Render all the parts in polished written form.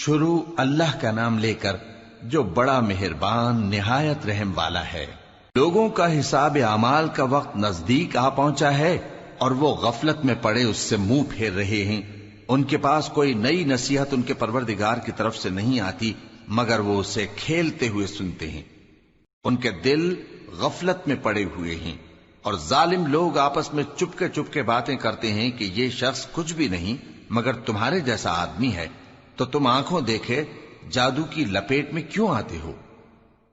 شروع اللہ کا نام لے کر جو بڑا مہربان نہایت رحم والا ہے۔ لوگوں کا حساب اعمال کا وقت نزدیک آ پہنچا ہے اور وہ غفلت میں پڑے اس سے منہ پھیر رہے ہیں۔ ان کے پاس کوئی نئی نصیحت ان کے پروردگار کی طرف سے نہیں آتی مگر وہ اسے کھیلتے ہوئے سنتے ہیں۔ ان کے دل غفلت میں پڑے ہوئے ہیں اور ظالم لوگ آپس میں چپکے باتیں کرتے ہیں کہ یہ شخص کچھ بھی نہیں مگر تمہارے جیسا آدمی ہے، تو تم آنکھوں دیکھے جادو کی لپیٹ میں کیوں آتے ہو؟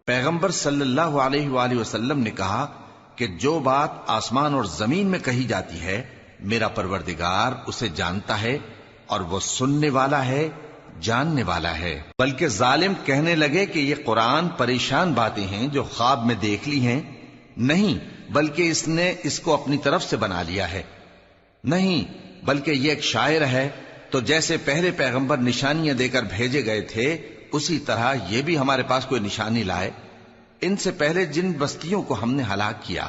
پیغمبر صلی اللہ علیہ وآلہ وسلم نے کہا کہ جو بات آسمان اور زمین میں کہی جاتی ہے میرا پروردگار اسے جانتا ہے اور وہ سننے والا ہے، جاننے والا ہے۔ بلکہ ظالم کہنے لگے کہ یہ قرآن پریشان باتیں ہیں جو خواب میں دیکھ لی ہیں، نہیں بلکہ اس نے اس کو اپنی طرف سے بنا لیا ہے، نہیں بلکہ یہ ایک شاعر ہے۔ تو جیسے پہلے پیغمبر نشانیاں دے کر بھیجے گئے تھے اسی طرح یہ بھی ہمارے پاس کوئی نشانی لائے۔ ان سے پہلے جن بستیوں کو ہم نے ہلاک کیا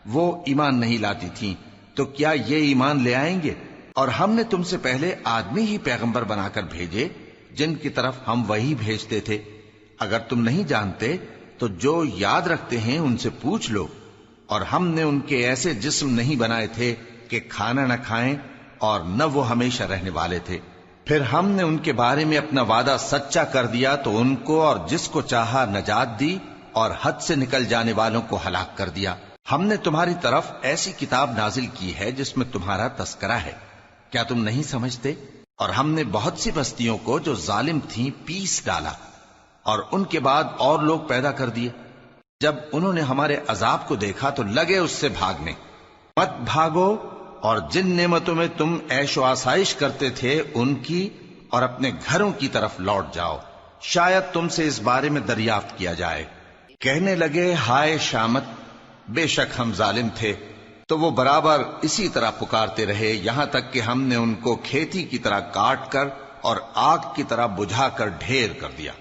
وہ ایمان نہیں لاتی تھیں، تو کیا یہ ایمان لے آئیں گے؟ اور ہم نے تم سے پہلے آدمی ہی پیغمبر بنا کر بھیجے جن کی طرف ہم وہی بھیجتے تھے۔ اگر تم نہیں جانتے تو جو یاد رکھتے ہیں ان سے پوچھ لو۔ اور ہم نے ان کے ایسے جسم نہیں بنائے تھے کہ کھانا نہ کھائیں اور نہ وہ ہمیشہ رہنے والے تھے۔ پھر ہم نے ان کے بارے میں اپنا وعدہ سچا کر دیا تو ان کو اور جس کو چاہا نجات دی اور حد سے نکل جانے والوں کو ہلاک کر دیا۔ ہم نے تمہاری طرف ایسی کتاب نازل کی ہے جس میں تمہارا تذکرہ ہے، کیا تم نہیں سمجھتے؟ اور ہم نے بہت سی بستیوں کو جو ظالم تھیں پیس ڈالا اور ان کے بعد اور لوگ پیدا کر دیے۔ جب انہوں نے ہمارے عذاب کو دیکھا تو لگے اس سے بھاگنے۔ مت بھاگو اور جن نعمتوں میں تم عیش و آسائش کرتے تھے ان کی اور اپنے گھروں کی طرف لوٹ جاؤ، شاید تم سے اس بارے میں دریافت کیا جائے۔ کہنے لگے ہائے شامت، بے شک ہم ظالم تھے۔ تو وہ برابر اسی طرح پکارتے رہے یہاں تک کہ ہم نے ان کو کھیتی کی طرح کاٹ کر اور آگ کی طرح بجھا کر ڈھیر کر دیا۔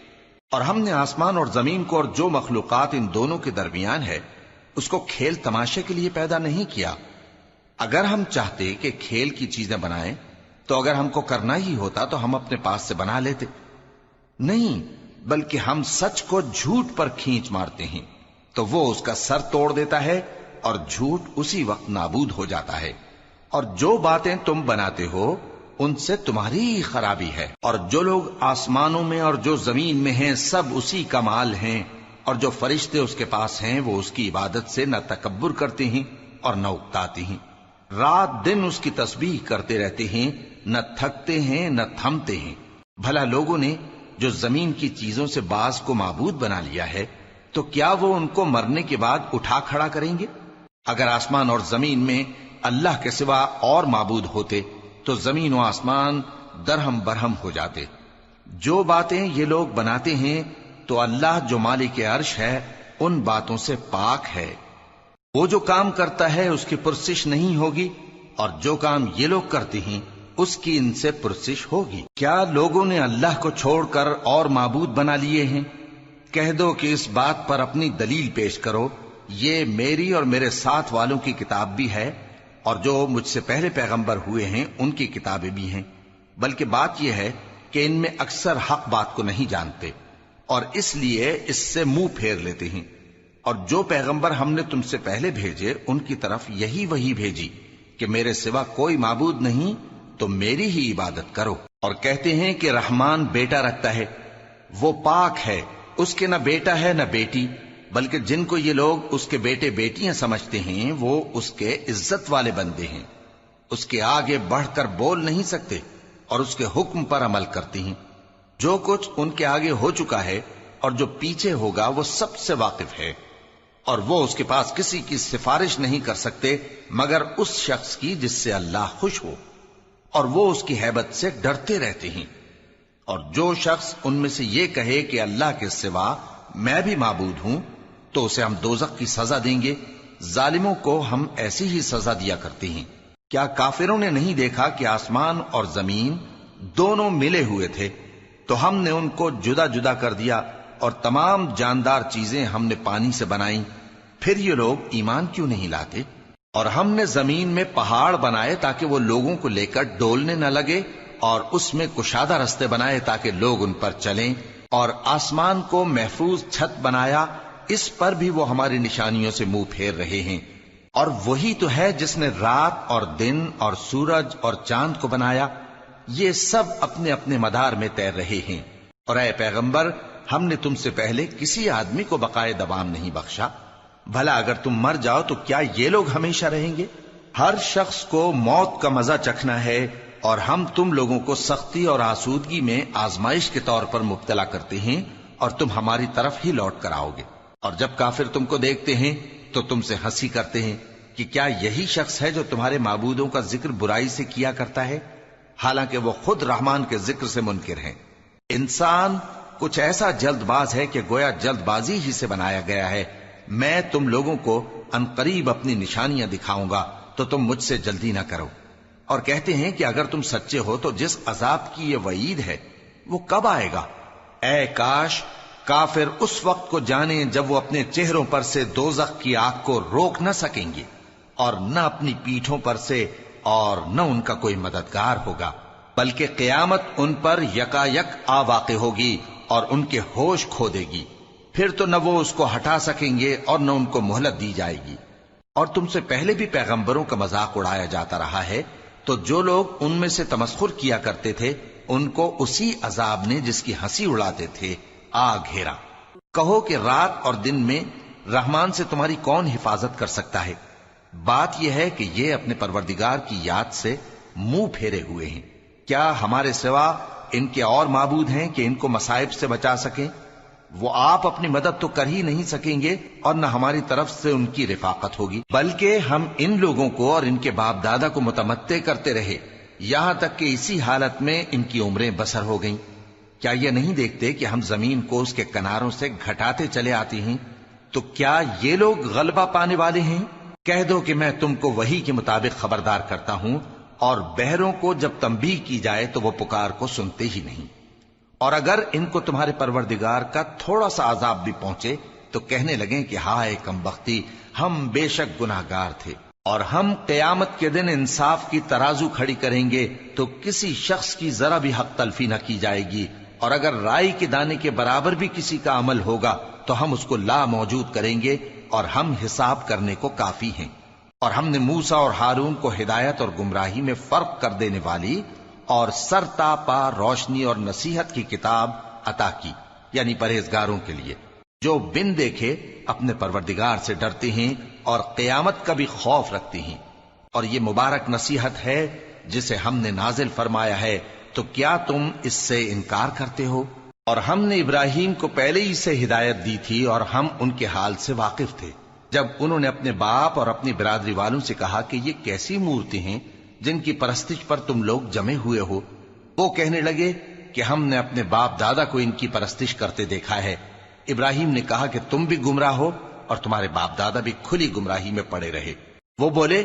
اور ہم نے آسمان اور زمین کو اور جو مخلوقات ان دونوں کے درمیان ہے اس کو کھیل تماشے کے لیے پیدا نہیں کیا۔ اگر ہم چاہتے کہ کھیل کی چیزیں بنائیں تو اگر ہم کو کرنا ہی ہوتا تو ہم اپنے پاس سے بنا لیتے، نہیں بلکہ ہم سچ کو جھوٹ پر کھینچ مارتے ہیں تو وہ اس کا سر توڑ دیتا ہے اور جھوٹ اسی وقت نابود ہو جاتا ہے۔ اور جو باتیں تم بناتے ہو ان سے تمہاری ہی خرابی ہے۔ اور جو لوگ آسمانوں میں اور جو زمین میں ہیں سب اسی کا مال ہیں، اور جو فرشتے اس کے پاس ہیں وہ اس کی عبادت سے نہ تکبر کرتے ہیں اور نہ اکتاتے ہیں، رات دن اس کی تسبیح کرتے رہتے ہیں، نہ تھکتے ہیں نہ تھمتے ہیں۔ بھلا لوگوں نے جو زمین کی چیزوں سے بعض کو معبود بنا لیا ہے تو کیا وہ ان کو مرنے کے بعد اٹھا کھڑا کریں گے؟ اگر آسمان اور زمین میں اللہ کے سوا اور معبود ہوتے تو زمین و آسمان درہم برہم ہو جاتے۔ جو باتیں یہ لوگ بناتے ہیں تو اللہ جو مالک عرش ہے ان باتوں سے پاک ہے۔ وہ جو کام کرتا ہے اس کی پرسش نہیں ہوگی، اور جو کام یہ لوگ کرتے ہیں اس کی ان سے پرسش ہوگی۔ کیا لوگوں نے اللہ کو چھوڑ کر اور معبود بنا لیے ہیں؟ کہہ دو کہ اس بات پر اپنی دلیل پیش کرو، یہ میری اور میرے ساتھ والوں کی کتاب بھی ہے اور جو مجھ سے پہلے پیغمبر ہوئے ہیں ان کی کتابیں بھی ہیں۔ بلکہ بات یہ ہے کہ ان میں اکثر حق بات کو نہیں جانتے اور اس لیے اس سے منہ پھیر لیتے ہیں۔ اور جو پیغمبر ہم نے تم سے پہلے بھیجے ان کی طرف یہی وحی بھیجی کہ میرے سوا کوئی معبود نہیں تو میری ہی عبادت کرو۔ اور کہتے ہیں کہ رحمان بیٹا رکھتا ہے، وہ پاک ہے، اس کے نہ بیٹا ہے نہ بیٹی، بلکہ جن کو یہ لوگ اس کے بیٹے بیٹیاں سمجھتے ہیں وہ اس کے عزت والے بندے ہیں، اس کے آگے بڑھ کر بول نہیں سکتے اور اس کے حکم پر عمل کرتے ہیں۔ جو کچھ ان کے آگے ہو چکا ہے اور جو پیچھے ہوگا وہ سب سے واقف ہے، اور وہ اس کے پاس کسی کی سفارش نہیں کر سکتے مگر اس شخص کی جس سے اللہ خوش ہو، اور وہ اس کی ہیبت سے ڈرتے رہتے ہیں۔ اور جو شخص ان میں سے یہ کہے کہ اللہ کے سوا میں بھی معبود ہوں تو اسے ہم دوزخ کی سزا دیں گے، ظالموں کو ہم ایسی ہی سزا دیا کرتے ہیں۔ کیا کافروں نے نہیں دیکھا کہ آسمان اور زمین دونوں ملے ہوئے تھے تو ہم نے ان کو جدا جدا کر دیا اور تمام جاندار چیزیں ہم نے پانی سے بنائیں، پھر یہ لوگ ایمان کیوں نہیں لاتے؟ اور ہم نے زمین میں پہاڑ بنائے تاکہ وہ لوگوں کو لے کر ڈولنے نہ لگے اور اس میں کشادہ رستے بنائے تاکہ لوگ ان پر چلیں، اور آسمان کو محفوظ چھت بنایا، اس پر بھی وہ ہماری نشانیوں سے منہ پھیر رہے ہیں۔ اور وہی تو ہے جس نے رات اور دن اور سورج اور چاند کو بنایا، یہ سب اپنے اپنے مدار میں تیر رہے ہیں۔ اور اے پیغمبر، ہم نے تم سے پہلے کسی آدمی کو بقائے دوام نہیں بخشا، بھلا اگر تم مر جاؤ تو کیا یہ لوگ ہمیشہ رہیں گے؟ ہر شخص کو موت کا مزہ چکھنا ہے، اور ہم تم لوگوں کو سختی اور آسودگی میں آزمائش کے طور پر مبتلا کرتے ہیں، اور تم ہماری طرف ہی لوٹ کر آؤ گے۔ اور جب کافر تم کو دیکھتے ہیں تو تم سے ہنسی کرتے ہیں کہ کیا یہی شخص ہے جو تمہارے معبودوں کا ذکر برائی سے کیا کرتا ہے، حالانکہ وہ خود رحمان کے ذکر سے منکر ہیں۔ انسان کچھ ایسا جلد باز ہے کہ گویا جلد بازی ہی سے بنایا گیا ہے۔ میں تم لوگوں کو عنقریب اپنی نشانیاں دکھاؤں گا تو تم مجھ سے جلدی نہ کرو۔ اور کہتے ہیں کہ اگر تم سچے ہو تو جس عذاب کی یہ وعید ہے وہ کب آئے گا؟ اے کاش کافر اس وقت کو جانیں جب وہ اپنے چہروں پر سے دوزخ کی آگ کو روک نہ سکیں گے، اور نہ اپنی پیٹھوں پر سے، اور نہ ان کا کوئی مددگار ہوگا، بلکہ قیامت ان پر یکا یک آ واقع ہوگی اور ان کے ہوش کھو دے گی، پھر تو نہ وہ اس کو ہٹا سکیں گے اور نہ ان کو مہلت دی جائے گی۔ اور تم سے پہلے بھی پیغمبروں کا مذاق اڑایا جاتا رہا ہے، تو جو لوگ ان میں سے تمسخر کیا کرتے تھے ان کو اسی عذاب نے جس کی ہنسی اڑاتے تھے آ گھیرا۔ کہو کہ رات اور دن میں رحمان سے تمہاری کون حفاظت کر سکتا ہے؟ بات یہ ہے کہ یہ اپنے پروردگار کی یاد سے منہ پھیرے ہوئے ہیں۔ کیا ہمارے سوا ان کے اور معبود ہیں کہ ان کو مصائب سے بچا سکیں؟ وہ آپ اپنی مدد تو کر ہی نہیں سکیں گے، اور نہ ہماری طرف سے ان کی رفاقت ہوگی، بلکہ ہم ان لوگوں کو اور ان کے باپ دادا کو متمتع کرتے رہے، یہاں تک کہ اسی حالت میں ان کی عمریں بسر ہو گئیں۔ کیا یہ نہیں دیکھتے کہ ہم زمین کو اس کے کناروں سے گھٹاتے چلے آتے ہیں؟ تو کیا یہ لوگ غلبہ پانے والے ہیں؟ کہہ دو کہ میں تم کو وحی کے مطابق خبردار کرتا ہوں، اور بہروں کو جب تنبیہ کی جائے تو وہ پکار کو سنتے ہی نہیں۔ اور اگر ان کو تمہارے پروردگار کا تھوڑا سا عذاب بھی پہنچے تو کہنے لگیں کہ ہائے کم بختی، ہم بے شک گناہگار تھے۔ اور ہم قیامت کے دن انصاف کی ترازو کھڑی کریں گے تو کسی شخص کی ذرا بھی حق تلفی نہ کی جائے گی، اور اگر رائی کے دانے کے برابر بھی کسی کا عمل ہوگا تو ہم اس کو لا موجود کریں گے، اور ہم حساب کرنے کو کافی ہیں۔ اور ہم نے موسیٰ اور ہارون کو ہدایت اور گمراہی میں فرق کر دینے والی اور سر تا پا روشنی اور نصیحت کی کتاب عطا کی، یعنی پرہیزگاروں کے لیے جو بن دیکھے اپنے پروردگار سے ڈرتے ہیں اور قیامت کا بھی خوف رکھتے ہیں۔ اور یہ مبارک نصیحت ہے جسے ہم نے نازل فرمایا ہے، تو کیا تم اس سے انکار کرتے ہو؟ اور ہم نے ابراہیم کو پہلے ہی سے ہدایت دی تھی، اور ہم ان کے حال سے واقف تھے جب انہوں نے اپنے باپ اور اپنی برادری والوں سے کہا کہ یہ کیسی مورتی ہیں جن کی پرستش پر تم لوگ جمے ہوئے ہو۔ وہ کہنے لگے کہ ہم نے اپنے باپ دادا کو ان کی پرستش کرتے دیکھا ہے۔ ابراہیم نے کہا کہ تم بھی گمراہ ہو اور تمہارے باپ دادا بھی کھلی گمراہی میں پڑے رہے۔ وہ بولے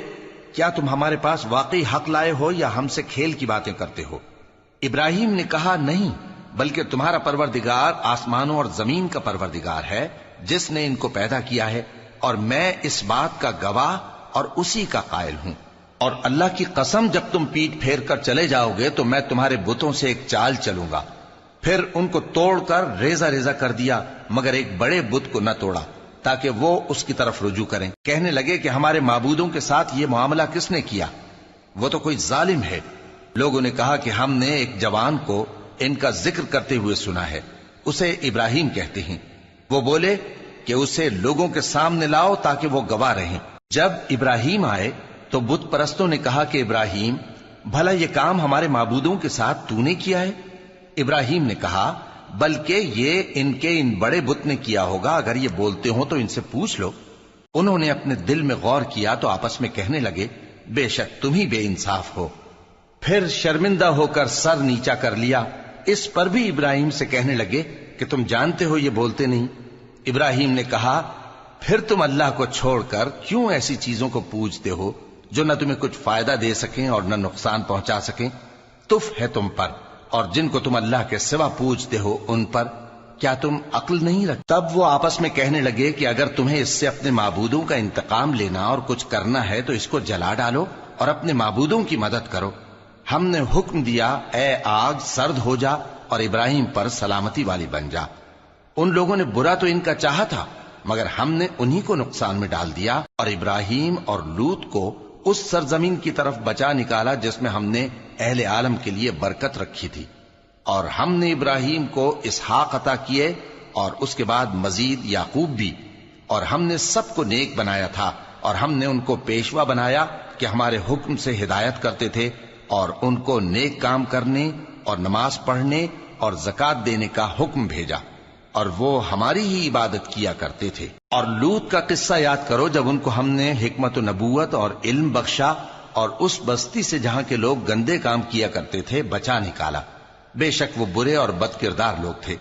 کیا تم ہمارے پاس واقعی حق لائے ہو یا ہم سے کھیل کی باتیں کرتے ہو؟ ابراہیم نے کہا نہیں، بلکہ تمہارا پروردگار آسمانوں اور زمین کا پروردگار ہے جس نے ان کو پیدا کیا ہے، اور میں اس بات کا گواہ اور اسی کا قائل ہوں۔ اور اللہ کی قسم جب تم پیٹ پھیر کر چلے جاؤ گے تو میں تمہارے بتوں سے ایک چال چلوں گا۔ پھر ان کو توڑ کر ریزہ ریزہ کر دیا، مگر ایک بڑے بت کو نہ توڑا تاکہ وہ اس کی طرف رجوع کریں۔ کہنے لگے کہ ہمارے معبودوں کے ساتھ یہ معاملہ کس نے کیا؟ وہ تو کوئی ظالم ہے۔ لوگوں نے کہا کہ ہم نے ایک جوان کو ان کا ذکر کرتے ہوئے سنا ہے، اسے ابراہیم کہتے ہیں۔ وہ بولے کہ اسے لوگوں کے سامنے لاؤ تاکہ وہ گواہ رہیں۔ جب ابراہیم آئے تو بت پرستوں نے کہا کہ ابراہیم، بھلا یہ کام ہمارے معبودوں کے ساتھ تو نے کیا ہے؟ ابراہیم نے کہا بلکہ یہ ان بڑے بت نے کیا ہوگا، اگر یہ بولتے ہوں تو ان سے پوچھ لو۔ انہوں نے اپنے دل میں غور کیا تو آپس میں کہنے لگے بے شک تم ہی بے انصاف ہو۔ پھر شرمندہ ہو کر سر نیچا کر لیا۔ اس پر بھی ابراہیم سے کہنے لگے کہ تم جانتے ہو یہ بولتے نہیں۔ ابراہیم نے کہا پھر تم اللہ کو چھوڑ کر کیوں ایسی چیزوں کو پوجتے ہو جو نہ تمہیں کچھ فائدہ دے سکیں اور نہ نقصان پہنچا سکیں؟ تف ہے تم پر اور جن کو تم اللہ کے سوا پوجتے ہو ان پر، کیا تم عقل نہیں رکھتے؟ تب وہ آپس میں کہنے لگے کہ اگر تمہیں اس سے اپنے معبودوں کا انتقام لینا اور کچھ کرنا ہے تو اس کو جلا ڈالو اور اپنے معبودوں کی مدد کرو۔ ہم نے حکم دیا اے آگ سرد ہو جا اور ابراہیم پر سلامتی والی بن جا۔ ان لوگوں نے برا تو ان کا چاہا تھا، مگر ہم نے انہی کو نقصان میں ڈال دیا اور ابراہیم اور لوط کو اس سرزمین کی طرف بچا نکالا جس میں ہم نے اہل عالم کے لیے برکت رکھی تھی۔ اور ہم نے ابراہیم کو اسحاق عطا کیے اور اس کے بعد مزید یعقوب بھی، اور ہم نے سب کو نیک بنایا تھا، اور ہم نے ان کو پیشوا بنایا کہ ہمارے حکم سے ہدایت کرتے تھے، اور ان کو نیک کام کرنے اور نماز پڑھنے اور زکوٰۃ دینے کا حکم بھیجا، اور وہ ہماری ہی عبادت کیا کرتے تھے۔ اور لوط کا قصہ یاد کرو جب ان کو ہم نے حکمت و نبوت اور علم بخشا اور اس بستی سے جہاں کے لوگ گندے کام کیا کرتے تھے بچا نکالا۔ بے شک وہ برے اور بد کردار لوگ تھے،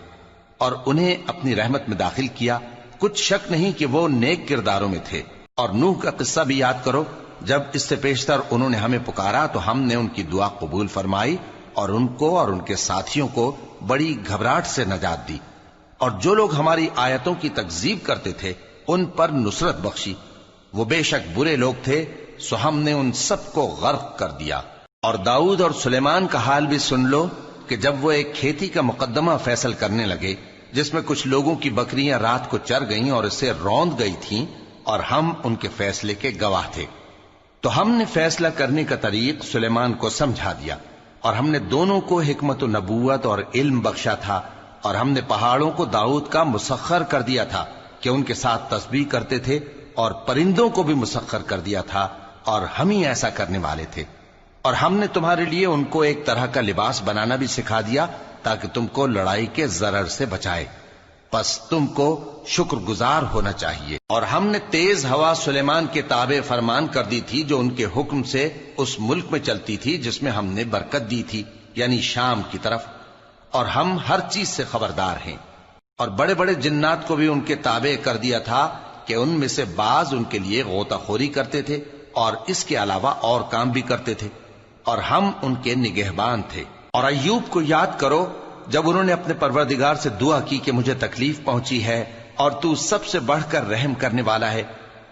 اور انہیں اپنی رحمت میں داخل کیا، کچھ شک نہیں کہ وہ نیک کرداروں میں تھے۔ اور نوح کا قصہ بھی یاد کرو، جب اس سے پیشتر انہوں نے ہمیں پکارا تو ہم نے ان کی دعا قبول فرمائی اور ان کو اور ان کے ساتھیوں کو بڑی گھبراہٹ سے نجات دی، اور جو لوگ ہماری آیتوں کی تکذیب کرتے تھے ان پر نصرت بخشی۔ وہ بے شک برے لوگ تھے، سو ہم نے ان سب کو غرق کر دیا۔ اور داؤد اور سلیمان کا حال بھی سن لو کہ جب وہ ایک کھیتی کا مقدمہ فیصل کرنے لگے جس میں کچھ لوگوں کی بکریاں رات کو چر گئیں اور اسے روند گئی تھیں، اور ہم ان کے فیصلے کے گواہ تھے، تو ہم نے فیصلہ کرنے کا طریق سلیمان کو سمجھا دیا، اور ہم نے دونوں کو حکمت و نبوت اور علم بخشا تھا، اور ہم نے پہاڑوں کو داؤد کا مسخر کر دیا تھا کہ ان کے ساتھ تسبیح کرتے تھے، اور پرندوں کو بھی مسخر کر دیا تھا، اور ہم ہی ایسا کرنے والے تھے۔ اور ہم نے تمہارے لیے ان کو ایک طرح کا لباس بنانا بھی سکھا دیا تاکہ تم کو لڑائی کے ضرر سے بچائے، پس تم کو شکر گزار ہونا چاہیے۔ اور ہم نے تیز ہوا سلیمان کے تابع فرمان کر دی تھی جو ان کے حکم سے اس ملک میں چلتی تھی جس میں ہم نے برکت دی تھی، یعنی شام کی طرف، اور ہم ہر چیز سے خبردار ہیں۔ اور بڑے بڑے جنات کو بھی ان کے تابع کر دیا تھا کہ ان میں سے بعض ان کے لیے غوطہ خوری کرتے تھے اور اس کے علاوہ اور کام بھی کرتے تھے، اور ہم ان کے نگہبان تھے۔ اور ایوب کو یاد کرو جب انہوں نے اپنے پروردگار سے دعا کی کہ مجھے تکلیف پہنچی ہے اور تو سب سے بڑھ کر رحم کرنے والا ہے،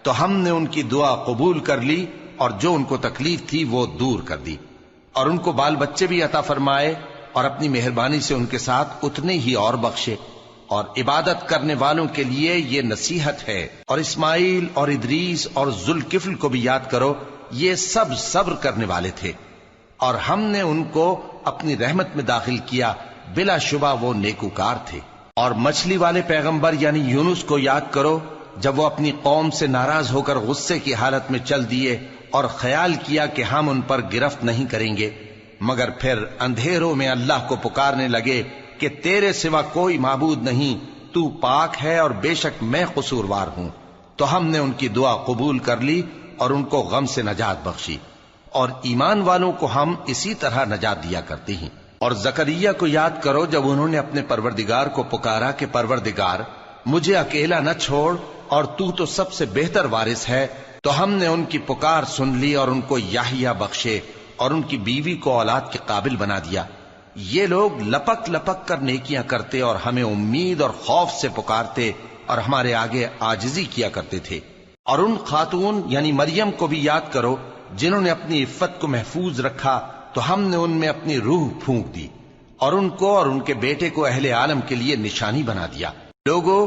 تو ہم نے ان کی دعا قبول کر لی اور جو ان کو تکلیف تھی وہ دور کر دی، اور ان کو بال بچے بھی عطا فرمائے، اور اپنی مہربانی سے ان کے ساتھ اتنے ہی اور بخشے۔ اور عبادت کرنے والوں کے لیے یہ نصیحت ہے۔ اور اسماعیل اور ادریس اور ذوالکفل کو بھی یاد کرو، یہ سب صبر کرنے والے تھے، اور ہم نے ان کو اپنی رحمت میں داخل کیا، بلا شبہ وہ نیکوکار تھے۔ اور مچھلی والے پیغمبر یعنی یونس کو یاد کرو جب وہ اپنی قوم سے ناراض ہو کر غصے کی حالت میں چل دیے اور خیال کیا کہ ہم ان پر گرفت نہیں کریں گے، مگر پھر اندھیروں میں اللہ کو پکارنے لگے کہ تیرے سوا کوئی معبود نہیں، تو پاک ہے اور بے شک میں قصوروار ہوں، تو ہم نے ان کی دعا قبول کر لی اور ان کو غم سے نجات بخشی۔ اور ایمان والوں کو ہم اسی طرح نجات دیا کرتے ہیں۔ اور زکریا کو یاد کرو جب انہوں نے اپنے پروردگار کو پکارا کہ پروردگار مجھے اکیلا نہ چھوڑ اور تو سب سے بہتر وارث ہے، تو ہم نے ان کی پکار سن لی اور ان کو یحییٰ بخشے اور ان کی بیوی کو اولاد کے قابل بنا دیا۔ یہ لوگ لپک لپک کر نیکیاں کرتے اور ہمیں امید اور خوف سے پکارتے اور ہمارے آگے عاجزی کیا کرتے تھے۔ اور ان خاتون یعنی مریم کو بھی یاد کرو جنہوں نے اپنی عفت کو محفوظ رکھا، تو ہم نے ان میں اپنی روح پھونک دی اور ان کو اور ان کے بیٹے کو اہل عالم کے لیے نشانی بنا دیا۔ لوگو،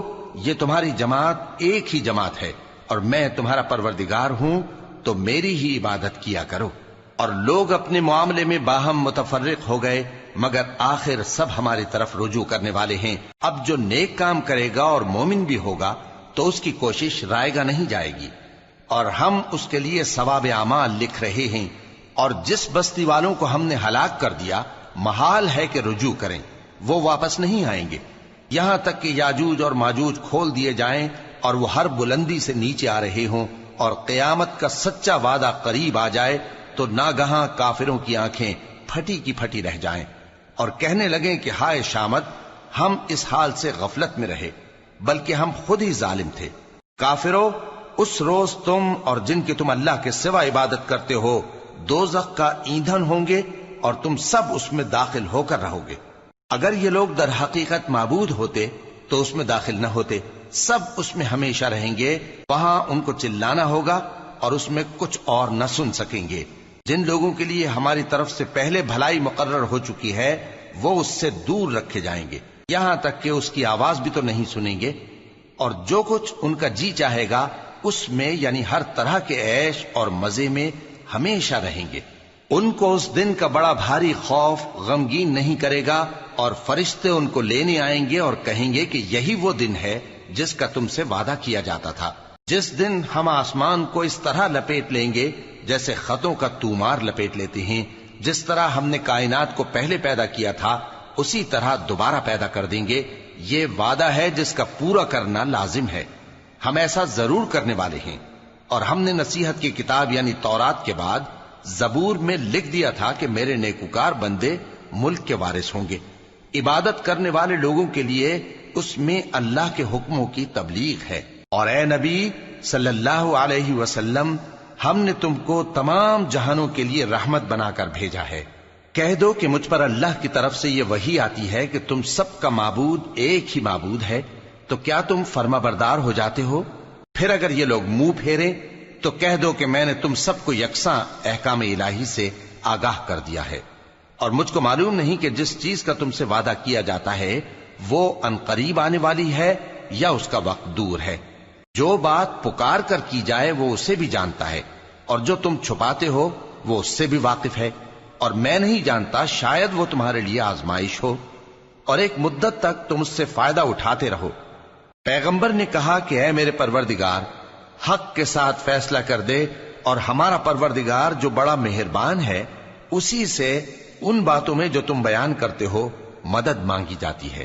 یہ تمہاری جماعت ایک ہی جماعت ہے اور میں تمہارا پروردگار ہوں، تو میری ہی عبادت کیا کرو۔ اور لوگ اپنے معاملے میں باہم متفرق ہو گئے، مگر آخر سب ہماری طرف رجوع کرنے والے ہیں۔ اب جو نیک کام کرے گا اور مومن بھی ہوگا تو اس کی کوشش رائے گا نہیں جائے گی، اور ہم اس کے لیے ثواب اعمال لکھ رہے ہیں۔ اور جس بستی والوں کو ہم نے ہلاک کر دیا، محال ہے کہ رجوع کریں، وہ واپس نہیں آئیں گے، یہاں تک کہ یاجوج اور ماجوج کھول دیے جائیں اور وہ ہر بلندی سے نیچے آ رہے ہوں، اور قیامت کا سچا وعدہ قریب آ جائے تو ناگہاں کافروں کی آنکھیں پھٹی کی پھٹی رہ جائیں اور کہنے لگیں کہ ہائے شامت، ہم اس حال سے غفلت میں رہے، بلکہ ہم خود ہی ظالم تھے۔ کافروں، اس روز تم اور جن کی تم اللہ کے سوا عبادت کرتے ہو دوزخ کا ایندھن ہوں گے اور تم سب اس میں داخل ہو کر رہو گے۔ اگر یہ لوگ در حقیقت معبود ہوتے تو اس میں داخل نہ ہوتے، سب اس میں ہمیشہ رہیں گے، وہاں ان کو چلانا ہوگا اور اس میں کچھ اور نہ سن سکیں گے۔ جن لوگوں کے لیے ہماری طرف سے پہلے بھلائی مقرر ہو چکی ہے وہ اس سے دور رکھے جائیں گے، یہاں تک کہ اس کی آواز بھی تو نہیں سنیں گے، اور جو کچھ ان کا جی چاہے گا اس میں یعنی ہر طرح کے عیش اور مزے میں ہمیشہ رہیں گے۔ ان کو اس دن کا بڑا بھاری خوف غمگین نہیں کرے گا، اور فرشتے ان کو لینے آئیں گے اور کہیں گے کہ یہی وہ دن ہے جس کا تم سے وعدہ کیا جاتا تھا، جس دن ہم آسمان کو اس طرح لپیٹ لیں گے جیسے خطوں کا تومار لپیٹ لیتے ہیں، جس طرح ہم نے کائنات کو پہلے پیدا کیا تھا اسی طرح دوبارہ پیدا کر دیں گے۔ یہ وعدہ ہے جس کا پورا کرنا لازم ہے، ہم ایسا ضرور کرنے والے ہیں۔ اور ہم نے نصیحت کی کتاب یعنی تورات کے بعد زبور میں لکھ دیا تھا کہ میرے نیکوکار بندے ملک کے وارث ہوں گے۔ عبادت کرنے والے لوگوں کے لیے اس میں اللہ کے حکموں کی تبلیغ ہے۔ اور اے نبی صلی اللہ علیہ وسلم، ہم نے تم کو تمام جہانوں کے لیے رحمت بنا کر بھیجا ہے۔ کہہ دو کہ مجھ پر اللہ کی طرف سے یہ وحی آتی ہے کہ تم سب کا معبود ایک ہی معبود ہے، تو کیا تم فرما بردار ہو جاتے ہو؟ پھر اگر یہ لوگ منہ پھیریں تو کہہ دو کہ میں نے تم سب کو یکساں احکام الہی سے آگاہ کر دیا ہے، اور مجھ کو معلوم نہیں کہ جس چیز کا تم سے وعدہ کیا جاتا ہے وہ عنقریب آنے والی ہے یا اس کا وقت دور ہے۔ جو بات پکار کر کی جائے وہ اسے بھی جانتا ہے، اور جو تم چھپاتے ہو وہ اس سے بھی واقف ہے، اور میں نہیں جانتا شاید وہ تمہارے لیے آزمائش ہو، اور ایک مدت تک تم اس سے فائدہ اٹھاتے رہو۔ پیغمبر نے کہا کہ اے میرے پروردگار، حق کے ساتھ فیصلہ کر دے، اور ہمارا پروردگار جو بڑا مہربان ہے اسی سے ان باتوں میں جو تم بیان کرتے ہو مدد مانگی جاتی ہے۔